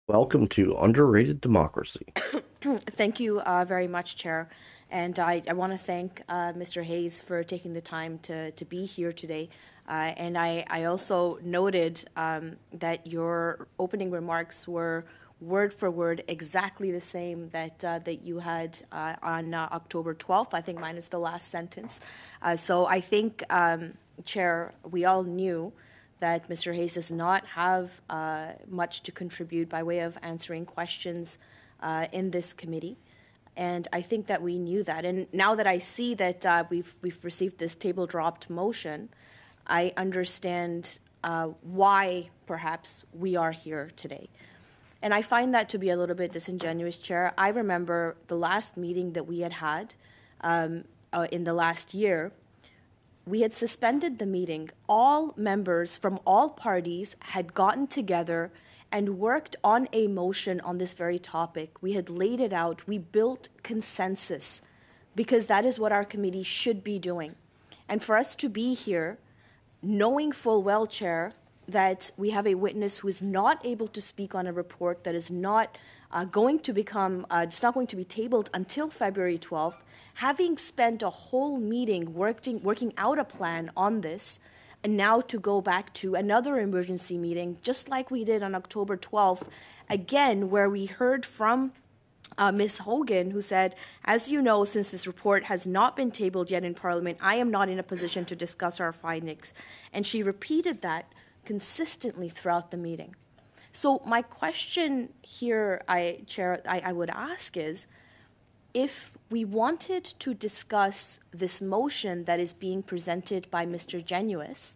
Welcome to Underrated Democracy. Thank you very much, Chair. And I want to thank Mr. Hayes for taking the time to be here today. And I also noted that your opening remarks were word for word exactly the same that you had on October 12th, I think minus the last sentence. So I think, Chair, we all knew that Mr. Hayes does not have much to contribute by way of answering questions in this committee. And I think that we knew that. And now that I see that we've received this table-dropped motion, I understand why, perhaps, we are here today. And I find that to be a little bit disingenuous, Chair. I remember the last meeting that we had in the last year. We had suspended the meeting. All members from all parties had gotten together and worked on a motion on this very topic. We had laid it out. We built consensus because that is what our committee should be doing. And for us to be here, knowing full well, Chair, that we have a witness who is not able to speak on a report that is not going to become, it's not going to be tabled until February 12th, having spent a whole meeting working out a plan on this, and now to go back to another emergency meeting, just like we did on October 12th, again, where we heard from Ms. Hogan, who said, as you know, since this report has not been tabled yet in Parliament, I am not in a position to discuss our findings. And she repeated that consistently throughout the meeting. So my question here, Chair, I would ask is, if we wanted to discuss this motion that is being presented by Mr. Genuis,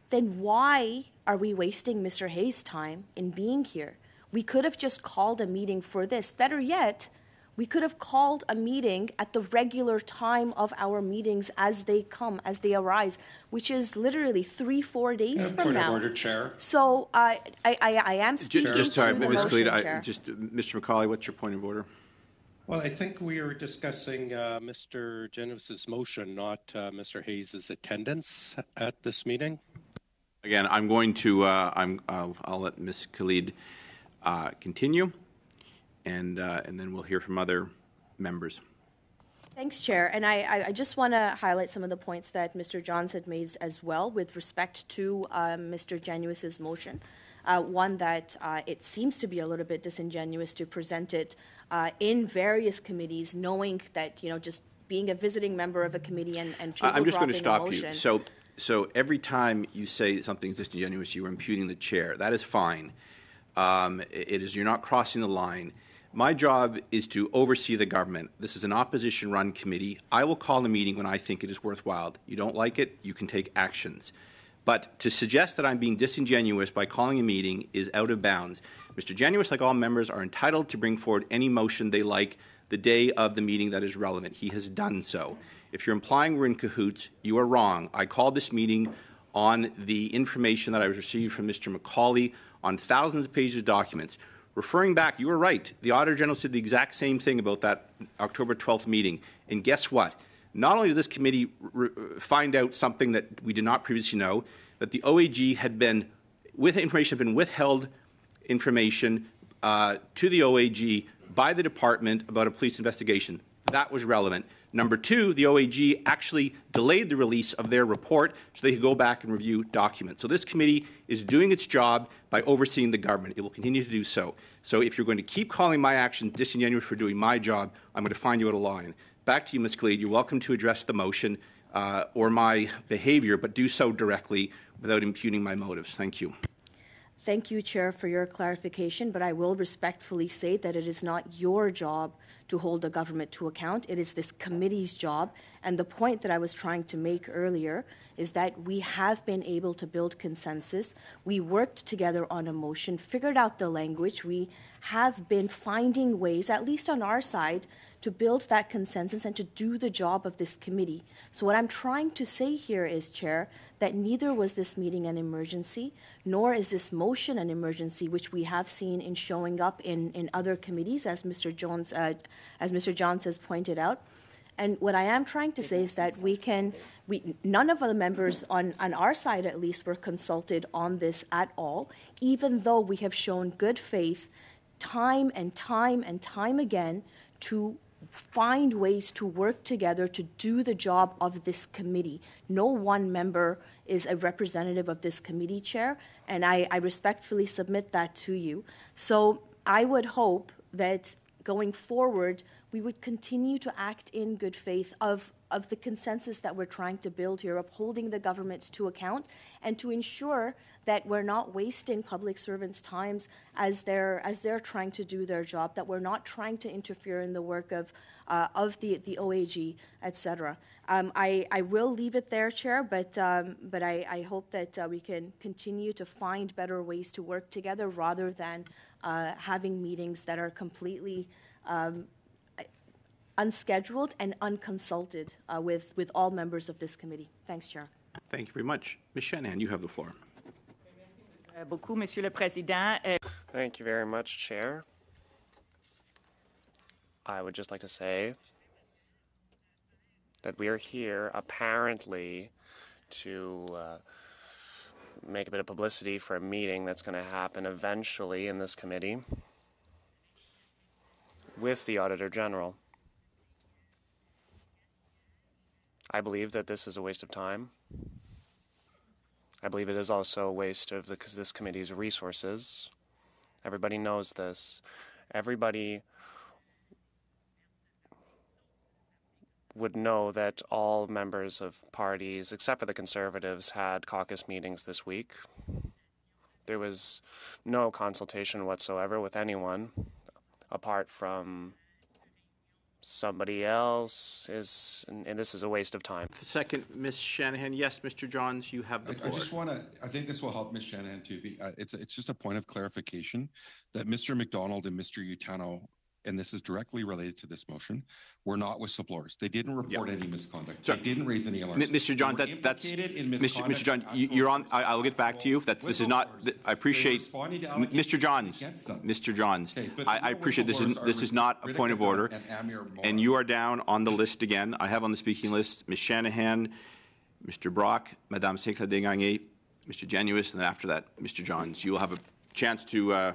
then why are we wasting Mr. Hayes' time in being here? We could have just called a meeting for this. Better yet, we could have called a meeting at the regular time of our meetings as they come, as they arise, which is literally 3-4 days from Point now. of order, Chair. So I am speaking just sorry, to the Ms. motion, Khalid, Chair. Mr. McCauley, what's your point of order? Well, I think we are discussing Mr. Genuis's motion, not Mr. Hayes' attendance at this meeting. Again, I'm going to I'll let Ms. Khalid continue, and then we'll hear from other members. Thanks, Chair. And I just want to highlight some of the points that Mr. Johns had made as well with respect to Mr. Genuis's motion. One that it seems to be a little bit disingenuous to present it in various committees, knowing that, just being a visiting member of a committee and I'm just going to stop motion. you. So every time you say something's disingenuous, you are imputing the chair. That is fine. You're not crossing the line. My job is to oversee the government. This is an opposition-run committee. I will call a meeting when I think it is worthwhile. You don't like it, you can take actions. But to suggest that I'm being disingenuous by calling a meeting is out of bounds. Mr. Genuis, like all members, are entitled to bring forward any motion they like the day of the meeting that is relevant. He has done so. If you're implying we're in cahoots, you are wrong. I called this meeting on the information that I was received from Mr. McCauley on thousands of pages of documents. Referring back, you were right. The Auditor General said the exact same thing about that October 12th meeting. And guess what? Not only did this committee find out something that we did not previously know, that the OAG had been, withheld information to the OAG by the department about a police investigation. That was relevant. Number two, the OAG actually delayed the release of their report so they could go back and review documents. So this committee is doing its job by overseeing the government. It will continue to do so. So if you're going to keep calling my actions disingenuous for doing my job, I'm going to find you out of line. Back to you, Ms. Khalid. You're welcome to address the motion or my behavior, but do so directly without impugning my motives. Thank you. Thank you, Chair, for your clarification, but I will respectfully say that it is not your job to hold the government to account. It is this committee's job. And the point that I was trying to make earlier is that we have been able to build consensus. We worked together on a motion, figured out the language. We have been finding ways, at least on our side, to build that consensus and to do the job of this committee. So what I'm trying to say here is, Chair, that neither was this meeting an emergency, nor is this motion an emergency, which we have seen in showing up in other committees, as Mr. Johns has pointed out. And what I am trying to say is that none of the members on our side, at least, were consulted on this at all, even though we have shown good faith time and time and time again to find ways to work together to do the job of this committee. No one member is a representative of this committee, Chair, and I respectfully submit that to you. So I would hope that going forward, we would continue to act in good faith of the consensus that we're trying to build here, of holding the governments to account, and to ensure that we're not wasting public servants' times as they're trying to do their job, that we're not trying to interfere in the work of the OAG, etc. I will leave it there, Chair, but I hope that we can continue to find better ways to work together rather than having meetings that are completely unscheduled and unconsulted with all members of this committee. Thanks, Chair. Thank you very much. Ms. Shanahan, you have the floor. Beaucoup, Monsieur le Président. Thank you very much, Chair. I would just like to say that we are here apparently to make a bit of publicity for a meeting that's going to happen eventually in this committee with the Auditor General. I believe that this is a waste of time. I believe it is also a waste of this committee's resources. Everybody knows this. Everybody would know that all members of parties, except for the Conservatives, had caucus meetings this week. There was no consultation whatsoever with anyone apart from somebody else, and this is a waste of time. Second, Ms. Shanahan. Yes, Mr. Johns, you have the floor. I just want to, I think this will help Ms. Shanahan too. It's just a point of clarification that Mr. McDonald and Mr. Utano, and this is directly related to this motion, were not whistleblowers. They didn't report any misconduct. They didn't raise any alarms. Mr. John, that's Mr. John. You're on. I'll get back to you. This is not. I appreciate Mr. Johns. Mr. Johns. I appreciate this is not a point of order, and you are down on the list again. I have on the speaking list Ms. Shanahan, Mr. Brock, Madame Sinclair-Desgagnés, Mr. Genuis, and then after that, Mr. Johns. You will have a chance to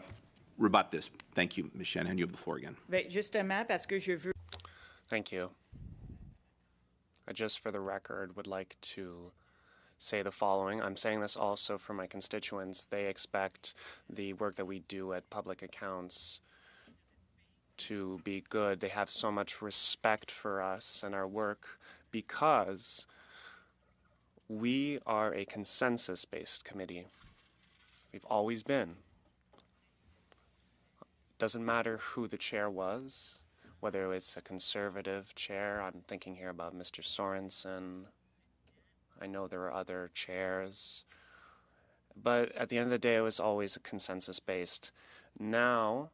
rebut this. Thank you, Ms. Shanahan. You have the floor again. Justement, parce que je veux. Thank you. I just, for the record, would like to say the following. I'm saying this also for my constituents. They expect the work that we do at public accounts to be good. They have so much respect for us and our work because we are a consensus-based committee. We've always been. Doesn't matter who the chair was, whether it's a Conservative chair. I'm thinking here about Mr. Sorensen. I know there were other chairs. But at the end of the day, it was always a consensus-based. Now,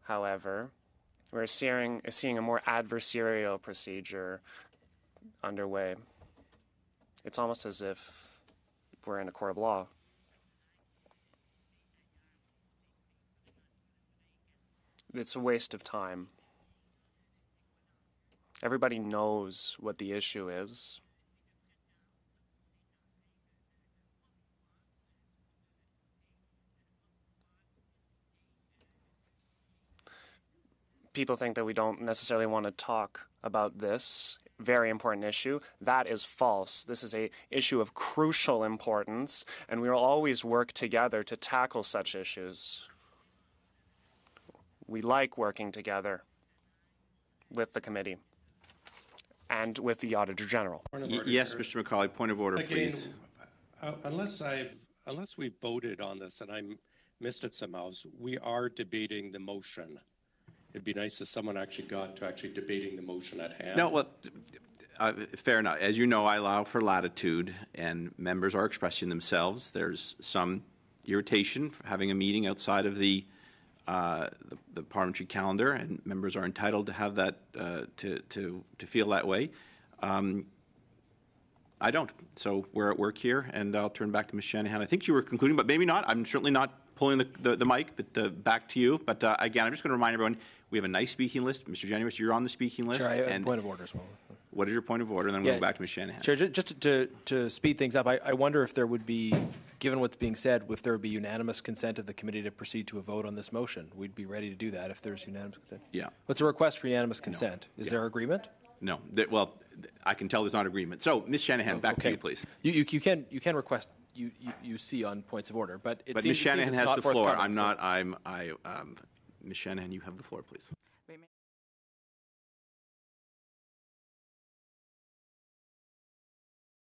however, we're seeing a more adversarial procedure underway. It's almost as if we're in a court of law. It's a waste of time. Everybody knows what the issue is. People think that we don't necessarily want to talk about this very important issue. That is false. This is an issue of crucial importance, and we will always work together to tackle such issues. We like working together with the committee and with the Auditor General. Yes, Mr. McCauley, point of order, Again, please. Unless we voted on this and I missed it somehow, we are debating the motion. It'd be nice if someone actually got to actually debating the motion at hand. No, well, fair enough. As you know, I allow for latitude, and members are expressing themselves. There's some irritation for having a meeting outside of the parliamentary calendar, and members are entitled to have that to feel that way. I don't. So we're at work here, and I'll turn back to Ms. Shanahan. I think you were concluding, but maybe not. I'm certainly not pulling the mic, but back to you. But again, I'm just going to remind everyone, we have a nice speaking list. Mr. Genuis, you're on the speaking list. Sure, I have a point of order as well. What is your point of order? And then we'll go back to Ms. Shanahan. Chair, just to speed things up, I wonder if there would be, given what's being said, if there would be unanimous consent of the committee to proceed to a vote on this motion. We'd be ready to do that if there's unanimous consent. Yeah. What's a request for unanimous consent? Is there agreement? No. Well, I can tell there's not agreement. So, Ms. Shanahan, back to you, please. You can request you see on points of order, but it But seems, Ms. Shanahan has the floor. forthcoming, Ms. Shanahan, you have the floor, please.